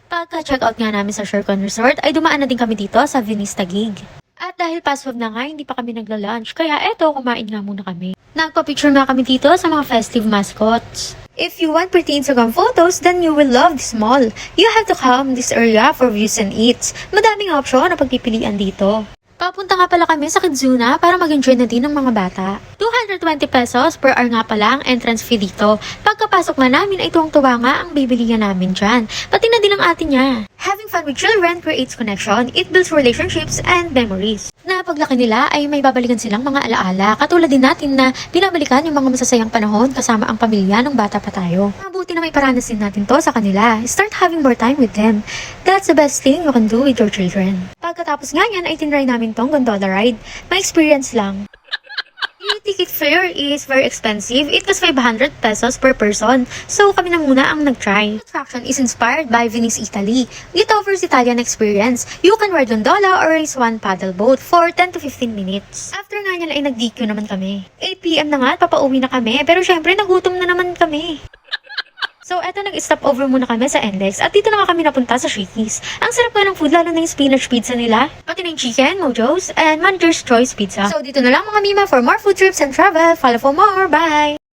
Pagka-check out nga namin sa Shercon Resort, ay dumaan na din kami dito sa Venice Taguig. At dahil past 12 na nga, hindi pa kami nagla-lunch, kaya eto, kumain nga muna kami. Nagpa-picture nga kami dito sa mga festive mascots. If you want pretty Instagram photos, then you will love this mall. You have to come this area for views and eats. Madaming option na pagpipilian dito. Papunta nga pala kami sa Kidzuna para mag-enjoy na din ng mga bata. 220 pesos per hour nga pala ang entrance fee dito. Pagkapasok nga namin ay tuwang-tuwa nga ang bibili nga namin dyan. Pati na din ang ate niya. Having fun with children creates connection, it builds relationships and memories. Na paglaki nila ay may babalikan silang mga alaala. Katulad din natin na binabalikan yung mga masasayang panahon kasama ang pamilya nung bata pa tayo. Mabuti na may paranasin natin to sa kanila. Start having more time with them. That's the best thing you can do with your children. Pagkatapos nga yan ay tinry namin tong gondola ride. May experience lang. Yung ticket fare is very expensive. It costs 500 pesos per person. So kami na muna ang nag-try. The attraction is inspired by Venice, Italy. It offers Italian experience. You can ride gondola or race one paddle boat for 10 to 15 minutes. After nga yan ay nag-DQ naman kami. 8 PM na nga at papauwi na kami. Pero syempre nagutom na naman kami. So, eto nag-stop over muna kami sa Index at dito na nga kami napunta sa Shakey's. Ang sarap nga ng food, lalo na yung spinach pizza nila, pati na yung chicken, Mojo's, and Manager's Choice Pizza. So, dito na lang mga Mima for more food trips and travel. Follow for more. Bye!